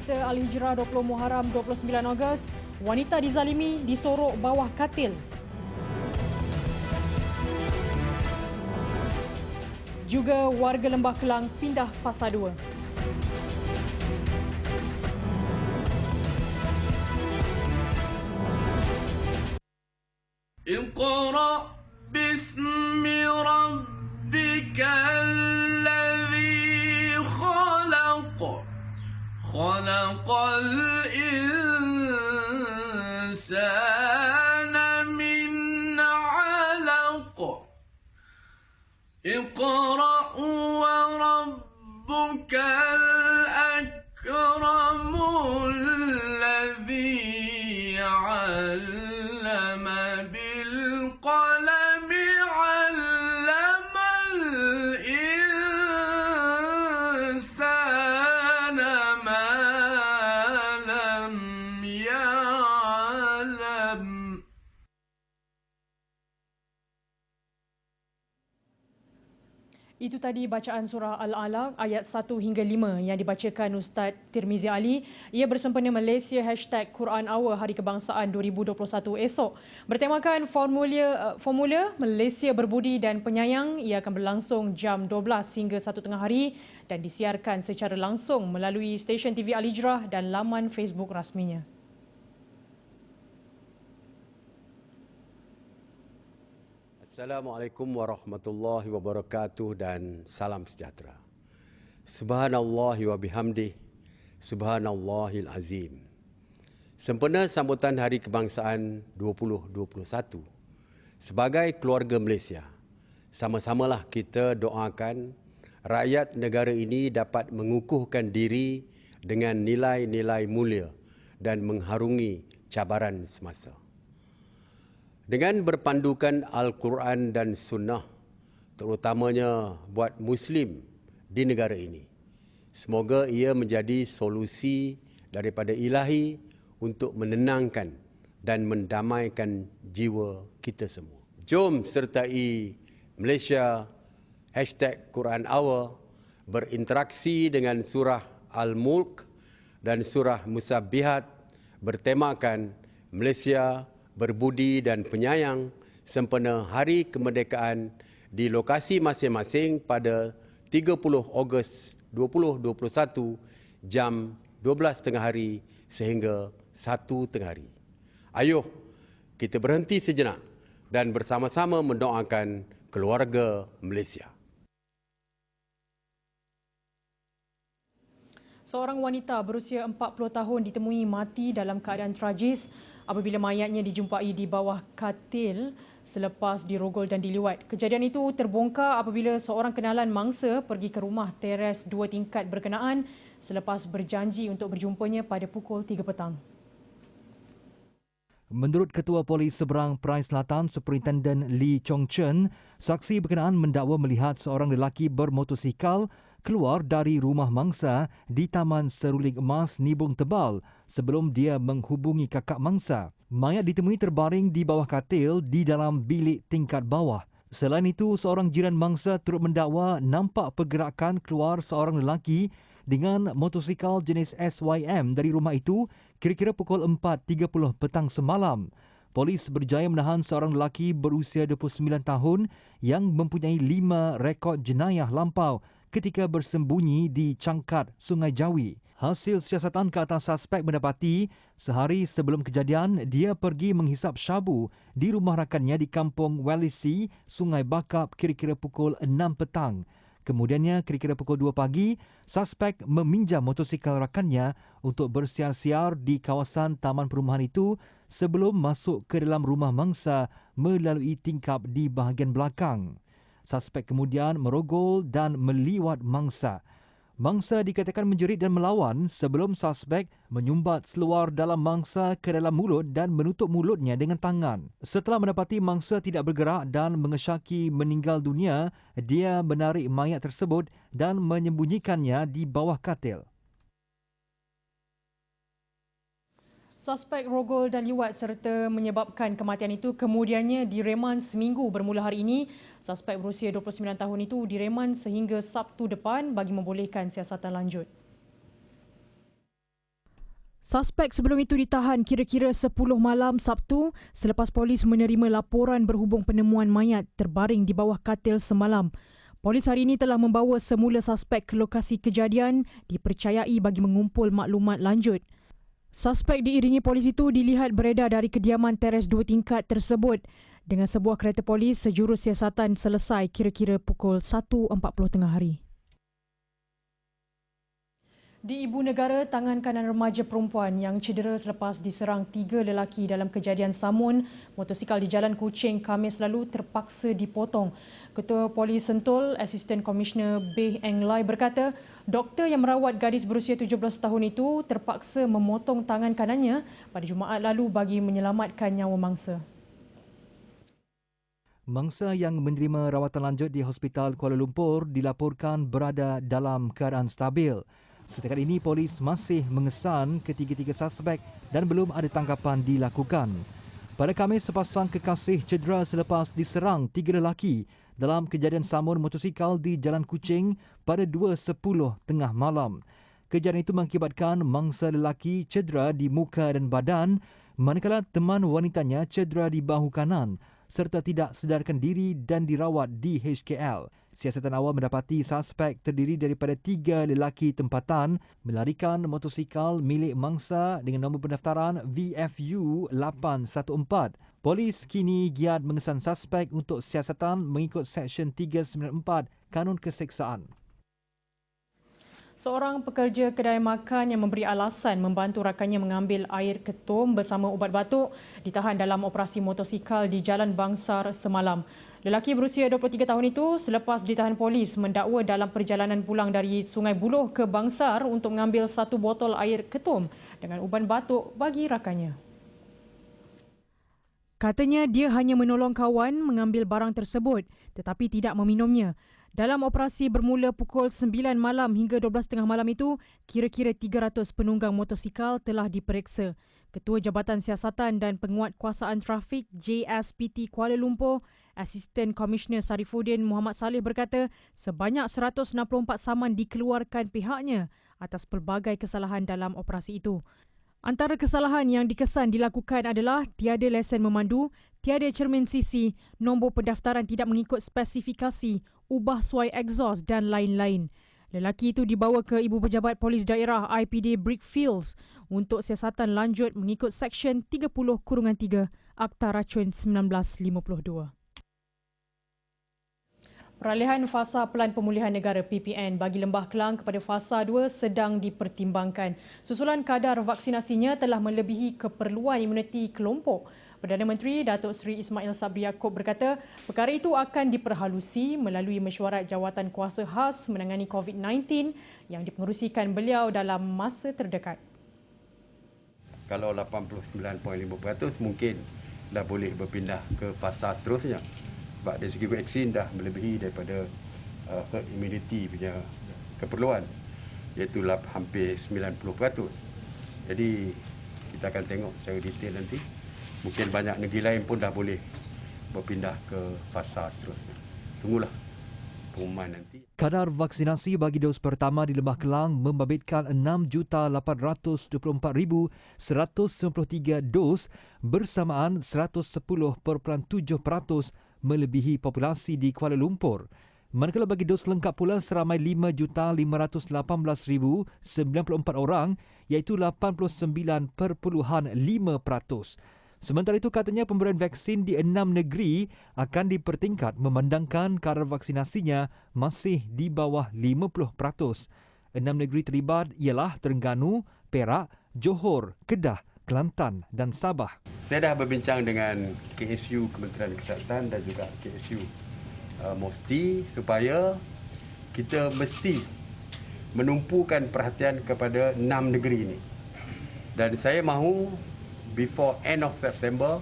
berita Al-Hijrah 20 Muharram 29 Ogos, wanita dizalimi disorok bawah katil. Juga warga Lembah Kelang pindah fasa 2. Iqra' bismi rabbikal ladzi khalaq. Khalaqal insana min 'alaq. Iqra' wa rabbukal akramul ladzi 'allama bil qalami 'allamal insana ma lam ya'lam. Itu tadi bacaan surah Al-Alaq ayat 1 hingga 5 yang dibacakan Ustaz Tirmizi Ali. Ia bersempena Malaysia #Quran Hour Hari Kebangsaan 2021 esok. Bertemakan formula Malaysia Berbudi dan Penyayang, ia akan berlangsung jam 12 hingga 1 tengah hari dan disiarkan secara langsung melalui stesen TV Al-Hijrah dan laman Facebook rasminya. Assalamualaikum warahmatullahi wabarakatuh dan salam sejahtera. Subhanallah wa bihamdih, subhanallahil azim. Sempena sambutan Hari Kebangsaan 2021, sebagai keluarga Malaysia, sama-samalah kita doakan rakyat negara ini dapat mengukuhkan diri dengan nilai-nilai mulia dan mengharungi cabaran semasa. Dengan berpandukan Al-Quran dan Sunnah, terutamanya buat Muslim di negara ini, semoga ia menjadi solusi daripada Ilahi untuk menenangkan dan mendamaikan jiwa kita semua. Jom sertai Malaysia #Quran Hour berinteraksi dengan surah Al-Mulk dan surah Musabbihat bertemakan Malaysia Berbudi dan Penyayang sempena Hari Kemerdekaan di lokasi masing-masing pada 30 Ogos 2021 jam 12 tengah hari sehingga 1 tengah hari. Ayuh kita berhenti sejenak dan bersama-sama mendoakan keluarga Malaysia. Seorang wanita berusia 40 tahun ditemui mati dalam keadaan tragis apabila mayatnya dijumpai di bawah katil selepas dirogol dan diliwat. Kejadian itu terbongkar apabila seorang kenalan mangsa pergi ke rumah teres 2 tingkat berkenaan selepas berjanji untuk berjumpanya pada pukul 3 petang. Menurut Ketua Polis Seberang Perai Selatan, Superintenden Lee Chong Chen, saksi berkenaan mendakwa melihat seorang lelaki bermotosikal keluar dari rumah mangsa di Taman Seruling Emas Nibong Tebal sebelum dia menghubungi kakak mangsa. Mayat ditemui terbaring di bawah katil di dalam bilik tingkat bawah. Selain itu, seorang jiran mangsa turut mendakwa nampak pergerakan keluar seorang lelaki dengan motosikal jenis SYM dari rumah itu kira-kira pukul 4.30 petang semalam. Polis berjaya menahan seorang lelaki berusia 29 tahun yang mempunyai 5 rekod jenayah lampau ketika bersembunyi di Cangkat, Sungai Jawi. Hasil siasatan ke atas suspek mendapati sehari sebelum kejadian, dia pergi menghisap syabu di rumah rakannya di kampung Walisi, Sungai Bakap kira-kira pukul 6 petang. Kemudiannya, kira-kira pukul 2 pagi, suspek meminjam motosikal rakannya untuk bersiar-siar di kawasan taman perumahan itu sebelum masuk ke dalam rumah mangsa melalui tingkap di bahagian belakang. Suspek kemudian merogol dan meliwat mangsa. Mangsa dikatakan menjerit dan melawan sebelum suspek menyumbat seluar dalam mangsa ke dalam mulut dan menutup mulutnya dengan tangan. Setelah mendapati mangsa tidak bergerak dan mengesyaki meninggal dunia, dia menarik mayat tersebut dan menyembunyikannya di bawah katil. Suspek rogol dan liwat serta menyebabkan kematian itu kemudiannya direman seminggu bermula hari ini. Suspek berusia 29 tahun itu direman sehingga Sabtu depan bagi membolehkan siasatan lanjut. Suspek sebelum itu ditahan kira-kira 10 malam Sabtu selepas polis menerima laporan berhubung penemuan mayat terbaring di bawah katil semalam. Polis hari ini telah membawa semula suspek ke lokasi kejadian dipercayai bagi mengumpul maklumat lanjut. Suspek diiringi polis itu dilihat beredar dari kediaman teres 2 tingkat tersebut dengan sebuah kereta polis sejurus siasatan selesai kira-kira pukul 1.40 tengah hari. Di Ibu Negara, tangan kanan remaja perempuan yang cedera selepas diserang 3 lelaki dalam kejadian samun motosikal di Jalan Kuching Khamis lalu terpaksa dipotong. Ketua Polis Sentul, Asisten Komisioner Beh Eng Lai berkata, doktor yang merawat gadis berusia 17 tahun itu terpaksa memotong tangan kanannya pada Jumaat lalu bagi menyelamatkan nyawa mangsa. Mangsa yang menerima rawatan lanjut di Hospital Kuala Lumpur dilaporkan berada dalam keadaan stabil. Setakat ini, polis masih mengesan ketiga-tiga suspek dan belum ada tangkapan dilakukan. Pada Khamis, sepasang kekasih cedera selepas diserang 3 lelaki dalam kejadian samun motosikal di Jalan Kuching pada 2.10 tengah malam. Kejadian itu mengakibatkan mangsa lelaki cedera di muka dan badan, manakala teman wanitanya cedera di bahu kanan serta tidak sedarkan diri dan dirawat di HKL. Siasatan awal mendapati suspek terdiri daripada 3 lelaki tempatan melarikan motosikal milik mangsa dengan nombor pendaftaran VFU 814. Polis kini giat mengesan suspek untuk siasatan mengikut Seksyen 394 Kanun Keseksaan. Seorang pekerja kedai makan yang memberi alasan membantu rakannya mengambil air ketum bersama ubat batuk ditahan dalam operasi motosikal di Jalan Bangsar semalam. Lelaki berusia 23 tahun itu selepas ditahan polis mendakwa dalam perjalanan pulang dari Sungai Buloh ke Bangsar untuk mengambil 1 botol air ketum dengan ubat batuk bagi rakannya. Katanya dia hanya menolong kawan mengambil barang tersebut tetapi tidak meminumnya. Dalam operasi bermula pukul 9 malam hingga 12.30 malam itu, kira-kira 300 penunggang motosikal telah diperiksa. Ketua Jabatan Siasatan dan Penguatkuasaan Trafik JSPT Kuala Lumpur, Asisten Komisioner Sarifuddin Muhammad Saleh berkata, sebanyak 164 saman dikeluarkan pihaknya atas pelbagai kesalahan dalam operasi itu. Antara kesalahan yang dikesan dilakukan adalah tiada lesen memandu, tiada cermin sisi, nombor pendaftaran tidak mengikut spesifikasi, ubah suai exhaust dan lain-lain. Lelaki itu dibawa ke Ibu Pejabat Polis Daerah IPD Brickfields untuk siasatan lanjut mengikut Seksyen 30-3 Akta Racun 1952. Peralihan Fasa Pelan Pemulihan Negara PPN bagi Lembah Kelang kepada Fasa 2 sedang dipertimbangkan. Susulan kadar vaksinasinya telah melebihi keperluan imuniti kelompok. Perdana Menteri Datuk Seri Ismail Sabri Yaakob berkata, perkara itu akan diperhalusi melalui mesyuarat jawatan kuasa khas menangani COVID-19 yang dipengerusikan beliau dalam masa terdekat. Kalau 89.5% mungkin dah boleh berpindah ke fasa seterusnya. Sebab dari segi vaksin dah melebihi daripada herd immunity punya keperluan, iaitu hampir 90%. Jadi kita akan tengok secara detail nanti. Mungkin banyak negeri lain pun dah boleh berpindah ke fasa seterusnya. Tunggulah pengumuman nanti. Kadar vaksinasi bagi dos pertama di Lembah Kelang membabitkan 6,894,193 dos bersamaan 110.7% melebihi populasi di Kuala Lumpur. Manakala bagi dos lengkap pula seramai 5,518,094 orang iaitu 89.5%. Sementara itu katanya pemberian vaksin di 6 negeri akan dipertingkat memandangkan kadar vaksinasinya masih di bawah 50%. 6 negeri terlibat ialah Terengganu, Perak, Johor, Kedah, Kelantan dan Sabah. Saya dah berbincang dengan KSU Kementerian Kesihatan dan juga KSU Mosti supaya kita mesti menumpukan perhatian kepada 6 negeri ini. Dan saya mahu before end of September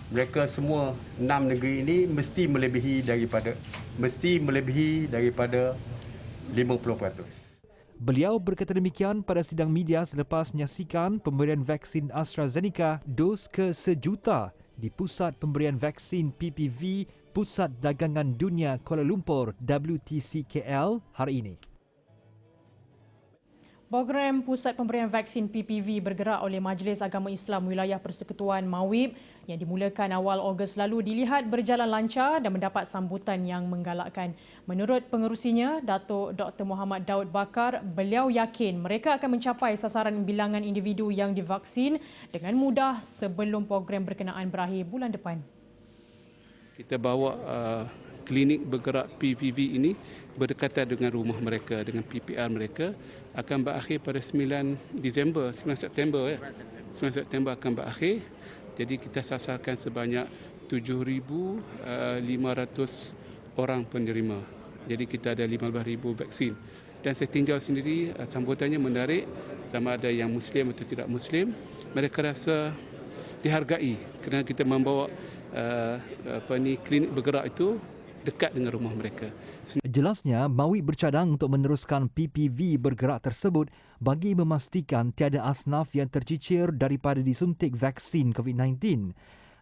mereka semua 6 negeri ini mesti melebihi daripada 50%. Beliau berkata demikian pada sidang media selepas menyaksikan pemberian vaksin AstraZeneca dos ke sejuta di Pusat Pemberian Vaksin PPV Pusat Dagangan Dunia Kuala Lumpur WTCKL hari ini. Program Pusat Pemberian Vaksin PPV bergerak oleh Majlis Agama Islam Wilayah Persekutuan Mawib yang dimulakan awal Ogos lalu dilihat berjalan lancar dan mendapat sambutan yang menggalakkan. Menurut pengerusinya, Datuk Dr. Muhammad Daud Bakar, beliau yakin mereka akan mencapai sasaran bilangan individu yang divaksin dengan mudah sebelum program berkenaan berakhir bulan depan. Kita bawa klinik bergerak PPV ini berdekatan dengan rumah mereka, dengan PPR mereka, akan berakhir pada 9 September. 9 September akan berakhir. Jadi kita sasarkan sebanyak 7,500 orang penerima. Jadi kita ada 15,000 vaksin. Dan saya tinjau sendiri sambutannya menarik, sama ada yang Muslim atau tidak Muslim. Mereka rasa dihargai kerana kita membawa klinik bergerak itu dekat dengan rumah mereka. Jelasnya, Mawib bercadang untuk meneruskan PPV bergerak tersebut bagi memastikan tiada asnaf yang tercicir daripada disuntik vaksin COVID-19.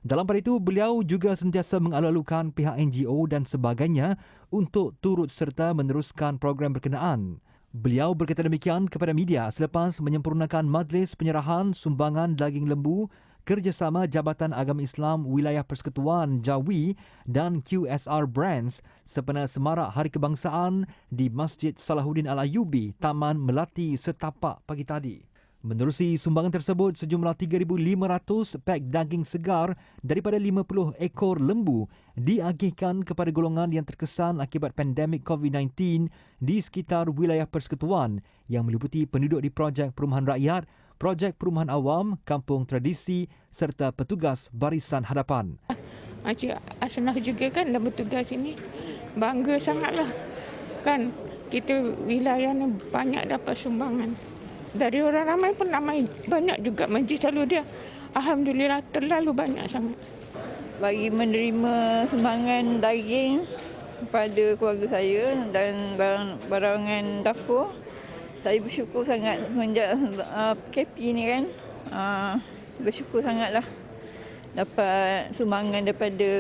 Dalam pada itu, beliau juga sentiasa mengalu-alukan pihak NGO dan sebagainya untuk turut serta meneruskan program berkenaan. Beliau berkata demikian kepada media selepas menyempurnakan majlis penyerahan sumbangan daging lembu kerjasama Jabatan Agama Islam Wilayah Persekutuan Jawi dan QSR Brands sempena semarak Hari Kebangsaan di Masjid Salahuddin Al-Ayubi, Taman Melati Setapak pagi tadi. Menerusi sumbangan tersebut, sejumlah 3,500 pak daging segar daripada 50 ekor lembu diagihkan kepada golongan yang terkesan akibat pandemik COVID-19 di sekitar wilayah persekutuan yang meliputi penduduk di projek perumahan rakyat, projek perumahan awam, kampung tradisi serta petugas barisan hadapan. Macam asnaf juga kan dalam bertugas ini. Bangga sangatlah. Kan kita wilayah ni banyak dapat sumbangan. Dari orang ramai pun ramai. Banyak juga majlis selalu dia. Alhamdulillah terlalu banyak sangat. Bagi menerima sumbangan daging kepada keluarga saya dan barangan dapur, saya bersyukur sangat semenjak KP ni kan. Bersyukur sangatlah dapat sumbangan daripada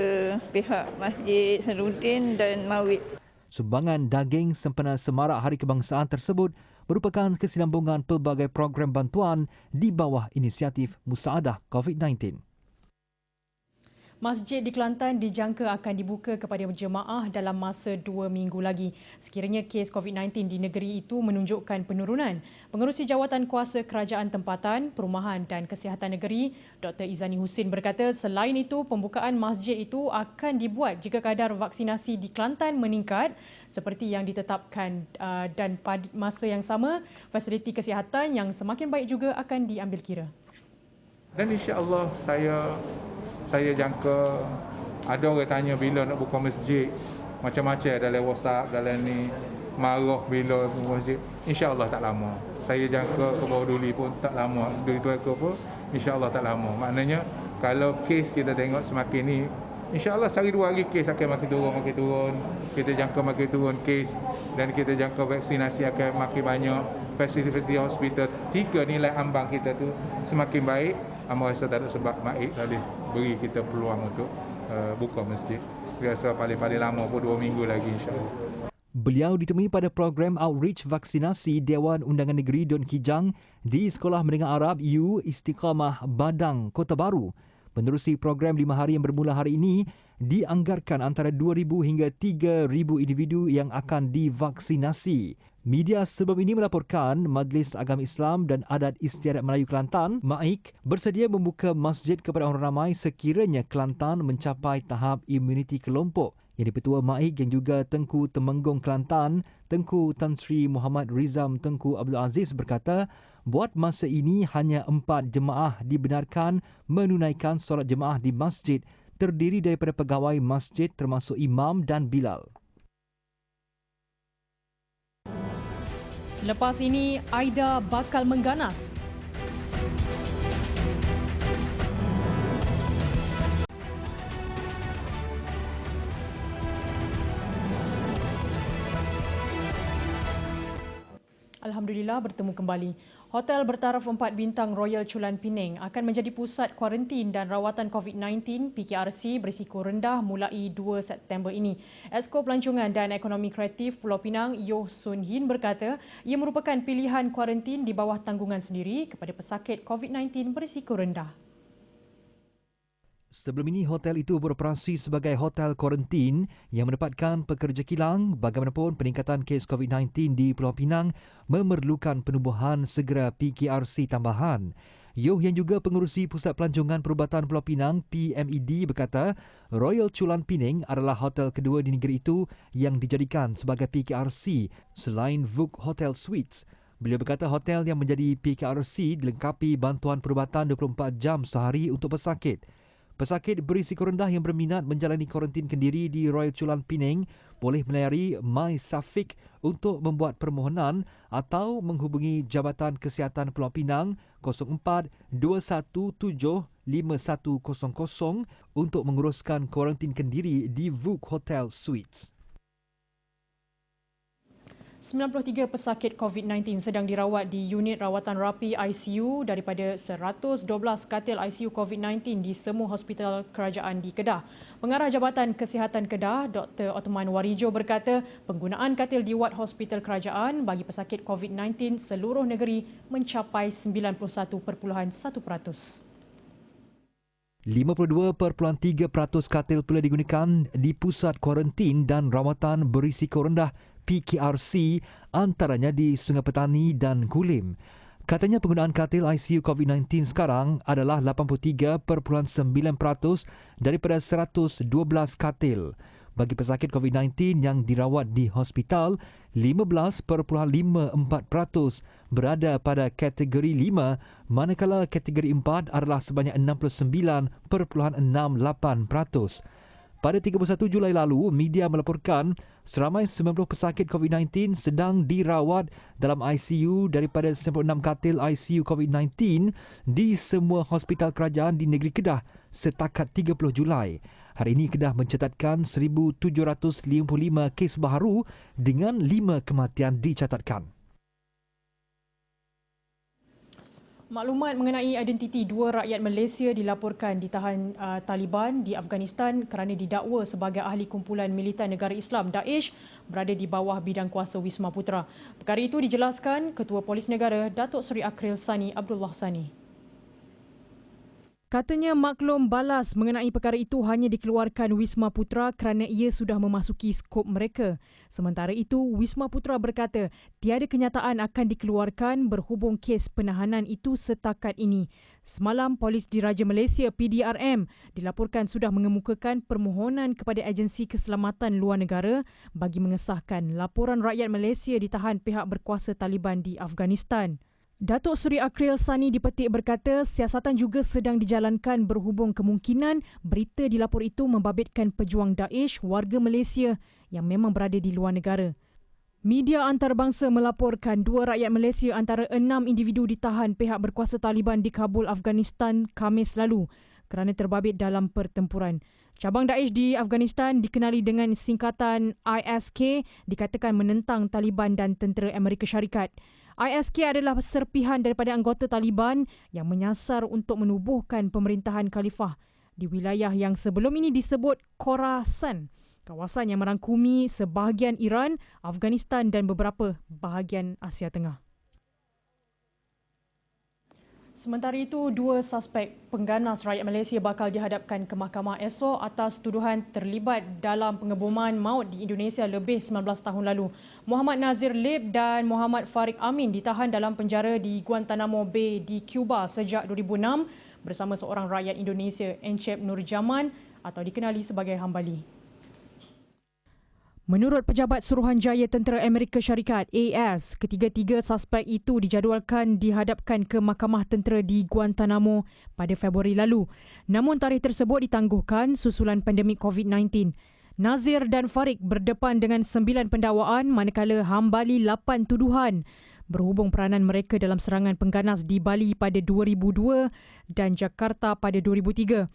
pihak Masjid Salahuddin dan Mawib. Sumbangan daging sempena semarak Hari Kebangsaan tersebut merupakan kesinambungan pelbagai program bantuan di bawah inisiatif Musaadah COVID-19. Masjid di Kelantan dijangka akan dibuka kepada jemaah dalam masa 2 minggu lagi. Sekiranya kes COVID-19 di negeri itu menunjukkan penurunan. Pengerusi Jawatan Kuasa Kerajaan Tempatan, Perumahan dan Kesihatan Negeri, Dr. Izani Husin berkata selain itu pembukaan masjid itu akan dibuat jika kadar vaksinasi di Kelantan meningkat seperti yang ditetapkan dan pada masa yang sama fasiliti kesihatan yang semakin baik juga akan diambil kira. Dan insya-Allah saya jangka ada orang tanya bila nak buka masjid, macam-macam dalam WhatsApp, dalam ni marah bila buka masjid. InsyaAllah tak lama. Saya jangka ke bawah duli pun tak lama. Duli tu pun insyaAllah tak lama. Maknanya kalau kes kita tengok semakin ni, insyaAllah sehari 2 hari kes akan makin turun. Kita jangka makin turun kes dan kita jangka vaksinasi akan makin banyak. Fasiliti hospital 3 nilai ambang kita tu semakin baik. Amba rasa tak ada sebab baik tadi beri kita peluang untuk buka masjid. Biasa paling-paling lama pun 2 minggu lagi insya-Allah. Beliau ditemui pada program outreach vaksinasi Dewan Undangan Negeri Don Kijang di Sekolah Menengah Arab U Istiqamah Badang, Kota Baru. Menerusi program 5 hari yang bermula hari ini, dianggarkan antara 2,000 hingga 3,000 individu yang akan divaksinasi. Media sebelum ini melaporkan Majlis Agama Islam dan Adat Istiadat Melayu Kelantan, MAIK, bersedia membuka masjid kepada orang ramai sekiranya Kelantan mencapai tahap imuniti kelompok. Yang Ketua MAIK yang juga Tengku Temenggung Kelantan, Tengku Tan Sri Muhammad Rizam Tengku Abdul Aziz berkata, buat masa ini hanya 4 jemaah dibenarkan menunaikan solat jemaah di masjid terdiri daripada pegawai masjid termasuk imam dan bilal. Selepas ini, Aida bakal mengganas. Alhamdulillah bertemu kembali. Hotel bertaraf 4 bintang Royal Chulan Penang akan menjadi pusat kuarantin dan rawatan COVID-19 PKRC berisiko rendah mulai 2 September ini. Esko Pelancongan dan Ekonomi Kreatif Pulau Pinang, Yoh Sun Hin berkata, ia merupakan pilihan kuarantin di bawah tanggungan sendiri kepada pesakit COVID-19 berisiko rendah. Sebelum ini, hotel itu beroperasi sebagai hotel kuarantin yang mendapatkan pekerja kilang. Bagaimanapun, peningkatan kes COVID-19 di Pulau Pinang memerlukan penubuhan segera PKRC tambahan. Yoh yang juga pengerusi Pusat Pelancongan Perubatan Pulau Pinang PMED berkata, Royal Chulan Penang adalah hotel kedua di negeri itu yang dijadikan sebagai PKRC selain Vuk Hotel Suites. Beliau berkata hotel yang menjadi PKRC dilengkapi bantuan perubatan 24 jam sehari untuk pesakit. Pesakit berisiko rendah yang berminat menjalani kuarantin kendiri di Royal Chulan Penang boleh melayari MySafiq untuk membuat permohonan atau menghubungi Jabatan Kesihatan Pulau Pinang 04 217 5100 untuk menguruskan kuarantin kendiri di Vuk Hotel Suites. 93 pesakit COVID-19 sedang dirawat di unit rawatan rapi ICU daripada 112 katil ICU COVID-19 di semua hospital kerajaan di Kedah. Pengarah Jabatan Kesihatan Kedah, Dr. Ottoman Warijo berkata, penggunaan katil di wad hospital kerajaan bagi pesakit COVID-19 seluruh negeri mencapai 91.1%. 52.3% katil pula digunakan di pusat kuarantin dan rawatan berisiko rendah PKRC, antaranya di Sungai Petani dan Kulim. Katanya penggunaan katil ICU COVID-19 sekarang adalah 83.9% daripada 112 katil. Bagi pesakit COVID-19 yang dirawat di hospital, 15.54% berada pada kategori 5, manakala kategori 4 adalah sebanyak 69.68%. Pada 31 Julai lalu, media melaporkan seramai 90 pesakit COVID-19 sedang dirawat dalam ICU daripada 96 katil ICU COVID-19 di semua hospital kerajaan di negeri Kedah setakat 30 Julai. Hari ini Kedah mencatatkan 1,755 kes baharu dengan 5 kematian dicatatkan. Maklumat mengenai identiti dua rakyat Malaysia dilaporkan ditahan Taliban di Afghanistan kerana didakwa sebagai ahli kumpulan militan negara Islam Daesh berada di bawah bidang kuasa Wisma Putra. Perkara itu dijelaskan Ketua Polis Negara Datuk Seri Akril Sani Abdullah Sani. Katanya maklum balas mengenai perkara itu hanya dikeluarkan Wisma Putra kerana ia sudah memasuki skop mereka. Sementara itu, Wisma Putra berkata tiada kenyataan akan dikeluarkan berhubung kes penahanan itu setakat ini. Semalam, Polis Diraja Malaysia PDRM dilaporkan sudah mengemukakan permohonan kepada Agensi Keselamatan Luar Negara bagi mengesahkan laporan rakyat Malaysia ditahan pihak berkuasa Taliban di Afghanistan. Datuk Seri Akril Sani dipetik berkata siasatan juga sedang dijalankan berhubung kemungkinan berita dilapor itu membabitkan pejuang Daesh warga Malaysia yang memang berada di luar negara. Media antarabangsa melaporkan dua rakyat Malaysia antara 6 individu ditahan pihak berkuasa Taliban di Kabul, Afghanistan Khamis lalu kerana terbabit dalam pertempuran. Cabang Daesh di Afghanistan dikenali dengan singkatan ISK dikatakan menentang Taliban dan tentera Amerika Syarikat. ISK adalah serpihan daripada anggota Taliban yang menyasar untuk menubuhkan pemerintahan khalifah di wilayah yang sebelum ini disebut Khorasan, kawasan yang merangkumi sebahagian Iran, Afghanistan dan beberapa bahagian Asia Tengah. Sementara itu, dua suspek pengganas rakyat Malaysia bakal dihadapkan ke mahkamah esok atas tuduhan terlibat dalam pengeboman maut di Indonesia lebih 19 tahun lalu. Muhammad Nazir Lib dan Muhammad Farid Amin ditahan dalam penjara di Guantanamo Bay di Cuba sejak 2006 bersama seorang rakyat Indonesia, Encep Nurjaman atau dikenali sebagai Hambali. Menurut Pejabat Suruhanjaya Tentera Amerika Syarikat AS, ketiga-tiga suspek itu dijadualkan dihadapkan ke Mahkamah Tentera di Guantanamo pada Februari lalu. Namun tarikh tersebut ditangguhkan susulan pandemik COVID-19. Nazir dan Farid berdepan dengan 9 pendakwaan manakala Hambali 8 tuduhan berhubung peranan mereka dalam serangan pengganas di Bali pada 2002 dan Jakarta pada 2003.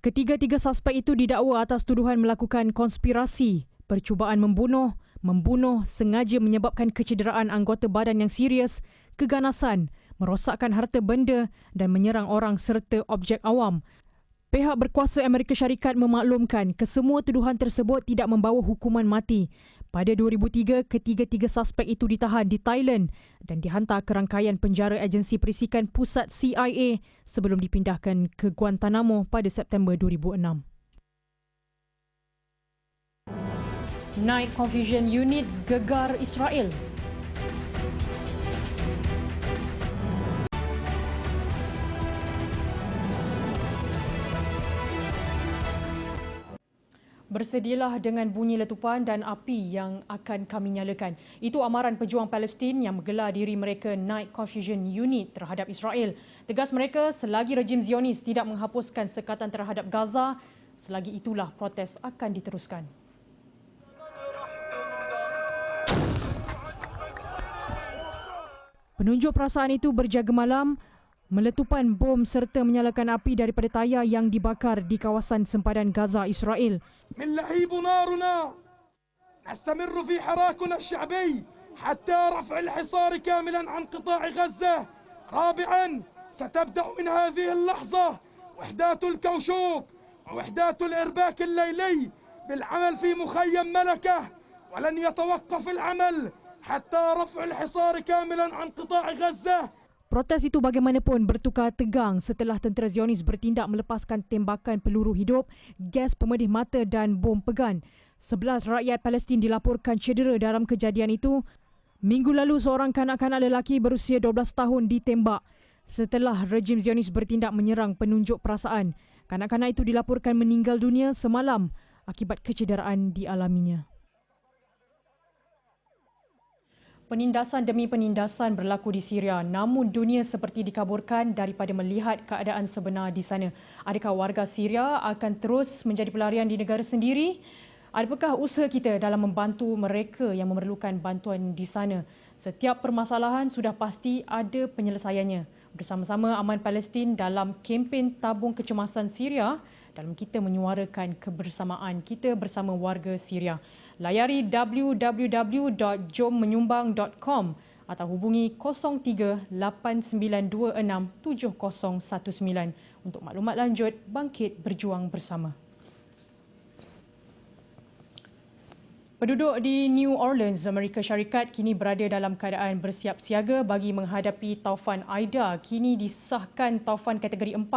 Ketiga-tiga suspek itu didakwa atas tuduhan melakukan konspirasi, percubaan membunuh, sengaja menyebabkan kecederaan anggota badan yang serius, keganasan, merosakkan harta benda dan menyerang orang serta objek awam. Pihak berkuasa Amerika Syarikat memaklumkan kesemua tuduhan tersebut tidak membawa hukuman mati. Pada 2003, ketiga-tiga suspek itu ditahan di Thailand dan dihantar ke rangkaian penjara agensi perisikan pusat CIA sebelum dipindahkan ke Guantanamo pada September 2006. Night Confusion Unit gegar Israel. Bersedialah dengan bunyi letupan dan api yang akan kami nyalakan. Itu amaran pejuang Palestin yang menggelar diri mereka Night Confusion Unit terhadap Israel. Tegas mereka, selagi rejim Zionis tidak menghapuskan sekatan terhadap Gaza, selagi itulah protes akan diteruskan. Penunjuk perasaan itu berjaga malam, meletupan bom serta menyalakan api daripada tayar yang dibakar di kawasan sempadan Gaza, Israel. من لهيب نارنا نستمر في حراكنا الشعبي حتى رفع الحصار كاملا عن قطاع غزة. رابعا ستبدأ من هذه اللحظة وحدات الكوشوك ووحدات الإرباك الليلي بالعمل في مخيم ملكة، ولن يتوقف العمل حتى رفع الحصار كاملا عن قطاع غزة. Protes itu bagaimanapun bertukar tegang setelah tentera Zionis bertindak melepaskan tembakan peluru hidup, gas pemedih mata dan bom pegan. 11 rakyat Palestin dilaporkan cedera dalam kejadian itu. Minggu lalu seorang kanak-kanak lelaki berusia 12 tahun ditembak setelah rejim Zionis bertindak menyerang penunjuk perasaan. Kanak-kanak itu dilaporkan meninggal dunia semalam akibat kecederaan dialaminya. Penindasan demi penindasan berlaku di Syria, namun dunia seperti dikaburkan daripada melihat keadaan sebenar di sana. Adakah warga Syria akan terus menjadi pelarian di negara sendiri? Adakah usaha kita dalam membantu mereka yang memerlukan bantuan di sana? Setiap permasalahan sudah pasti ada penyelesaiannya. Bersama-sama Aman Palestin dalam kempen tabung kecemasan Syria, dalam kita menyuarakan kebersamaan kita bersama warga Syria. Layari www.jommenyumbang.com atau hubungi 03-8926-7019 untuk maklumat lanjut. Bangkit berjuang bersama. Penduduk di New Orleans, Amerika Syarikat kini berada dalam keadaan bersiap siaga bagi menghadapi taufan Aida. Kini disahkan taufan kategori 4.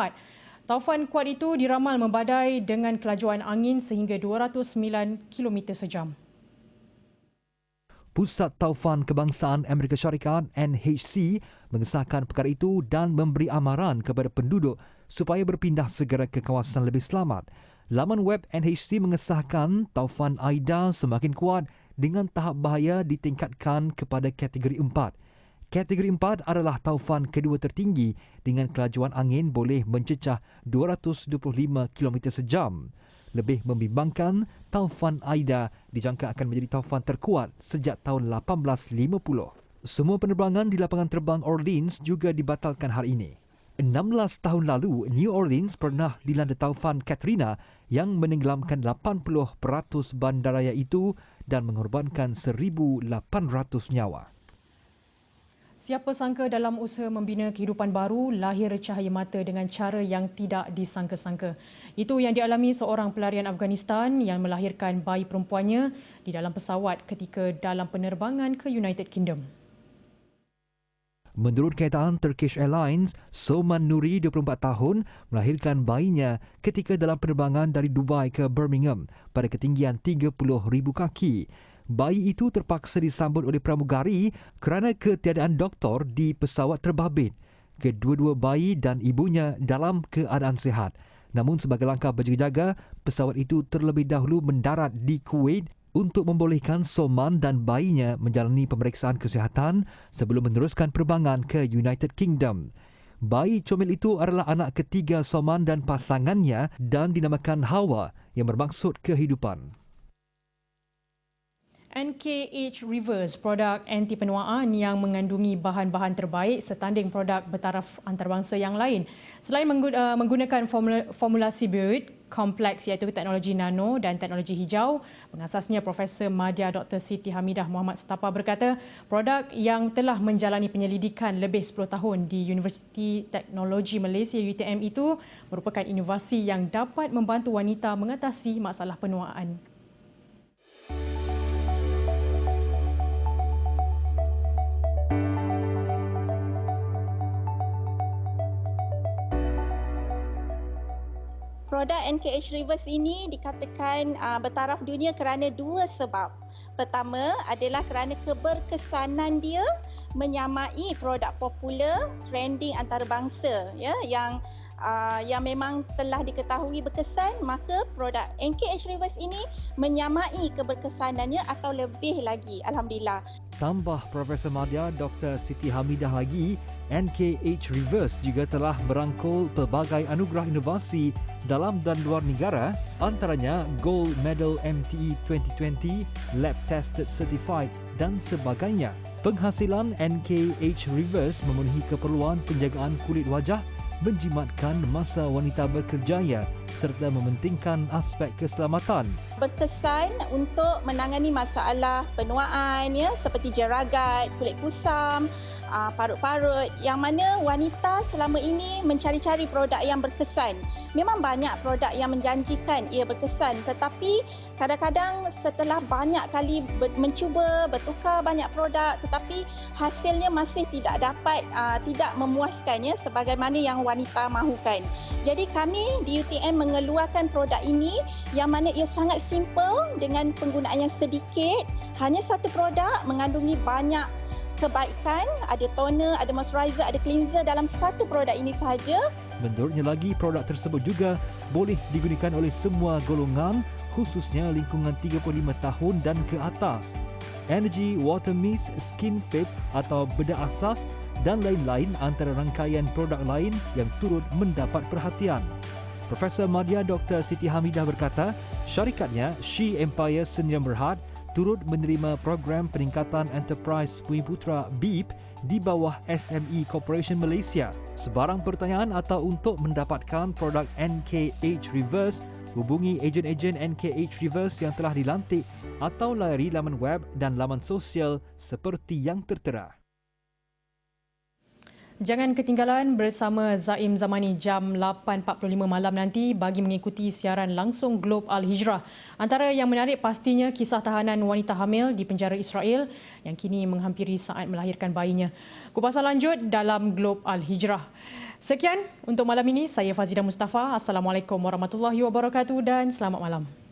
Taufan kuat itu diramal membadai dengan kelajuan angin sehingga 209 km sejam. Pusat Taufan Kebangsaan Amerika Syarikat NHC mengesahkan perkara itu dan memberi amaran kepada penduduk supaya berpindah segera ke kawasan lebih selamat. Laman web NHC mengesahkan taufan Aida semakin kuat dengan tahap bahaya ditingkatkan kepada kategori 4. Kategori 4 adalah taufan kedua tertinggi dengan kelajuan angin boleh mencecah 225 km sejam. Lebih membimbangkan, taufan Aida dijangka akan menjadi taufan terkuat sejak tahun 1850. Semua penerbangan di lapangan terbang Orleans juga dibatalkan hari ini. 16 tahun lalu, New Orleans pernah dilanda taufan Katrina yang menenggelamkan 80% bandaraya itu dan mengorbankan 1,800 nyawa. Siapa sangka dalam usaha membina kehidupan baru, lahir cahaya mata dengan cara yang tidak disangka-sangka. Itu yang dialami seorang pelarian Afghanistan yang melahirkan bayi perempuannya di dalam pesawat ketika dalam penerbangan ke United Kingdom. Menurut kenyataan Turkish Airlines, Soman Nuri, 24 tahun, melahirkan bayinya ketika dalam penerbangan dari Dubai ke Birmingham pada ketinggian 30,000 kaki. Bayi itu terpaksa disambut oleh pramugari kerana ketiadaan doktor di pesawat terbabit. Kedua-dua bayi dan ibunya dalam keadaan sihat. Namun sebagai langkah berjaga-jaga, pesawat itu terlebih dahulu mendarat di Kuwait untuk membolehkan Soman dan bayinya menjalani pemeriksaan kesihatan sebelum meneruskan penerbangan ke United Kingdom. Bayi comel itu adalah anak ketiga Soman dan pasangannya dan dinamakan Hawa yang bermaksud kehidupan. NKH Reverse, produk anti penuaan yang mengandungi bahan-bahan terbaik setanding produk bertaraf antarabangsa yang lain. Selain menggunakan formulasi bioid, kompleks iaitu teknologi nano dan teknologi hijau. Pengasasnya Profesor Madya Dr. Siti Hamidah Muhammad Setapa berkata, produk yang telah menjalani penyelidikan lebih 10 tahun di Universiti Teknologi Malaysia UTM itu merupakan inovasi yang dapat membantu wanita mengatasi masalah penuaan. Produk NKH Reverse ini dikatakan bertaraf dunia kerana dua sebab. Pertama adalah kerana keberkesanan dia menyamai produk popular trending antarabangsa ya yang memang telah diketahui berkesan, maka produk NKH Reverse ini menyamai keberkesanannya atau lebih lagi. Alhamdulillah. Tambah Profesor Madya Dr. Siti Hamidah lagi, NKH Reverse juga telah merangkul pelbagai anugerah inovasi dalam dan luar negara, antaranya Gold Medal MTE 2020, Lab Tested Certified dan sebagainya. Penghasilan NKH Reverse memenuhi keperluan penjagaan kulit wajah, menjimatkan masa wanita berkerjaya serta mementingkan aspek keselamatan. Berkesan untuk menangani masalah penuaan ya, seperti jeragat, kulit kusam, parut-parut, yang mana wanita selama ini mencari-cari produk yang berkesan. Memang banyak produk yang menjanjikan ia berkesan, tetapi kadang-kadang setelah banyak kali mencuba bertukar banyak produk, tetapi hasilnya masih tidak dapat, tidak memuaskannya sebagaimana yang wanita mahukan. Jadi kami di UTM mengeluarkan produk ini yang mana ia sangat simple dengan penggunaan yang sedikit, hanya satu produk mengandungi banyak kebaikan, ada toner, ada moisturizer, ada cleanser dalam satu produk ini sahaja. Menurutnya lagi, produk tersebut juga boleh digunakan oleh semua golongan, khususnya lingkungan 35 tahun dan ke atas. Energy, Water Mist, Skin Fit atau bedak asas dan lain-lain antara rangkaian produk lain yang turut mendapat perhatian. Profesor Madya Dr. Siti Hamidah berkata, syarikatnya She Empire Sdn Bhd turut menerima program peningkatan Enterprise Bumiputera BIP di bawah SME Corporation Malaysia. Sebarang pertanyaan atau untuk mendapatkan produk NKH Reverse, hubungi ejen-ejen NKH Reverse yang telah dilantik atau layari laman web dan laman sosial seperti yang tertera. Jangan ketinggalan bersama Zaim Zamani jam 8.45 malam nanti bagi mengikuti siaran langsung Globe Al-Hijrah. Antara yang menarik pastinya kisah tahanan wanita hamil di penjara Israel yang kini menghampiri saat melahirkan bayinya. Kupasan lanjut dalam Globe Al-Hijrah. Sekian untuk malam ini, saya Fazida Mustafa. Assalamualaikum warahmatullahi wabarakatuh dan selamat malam.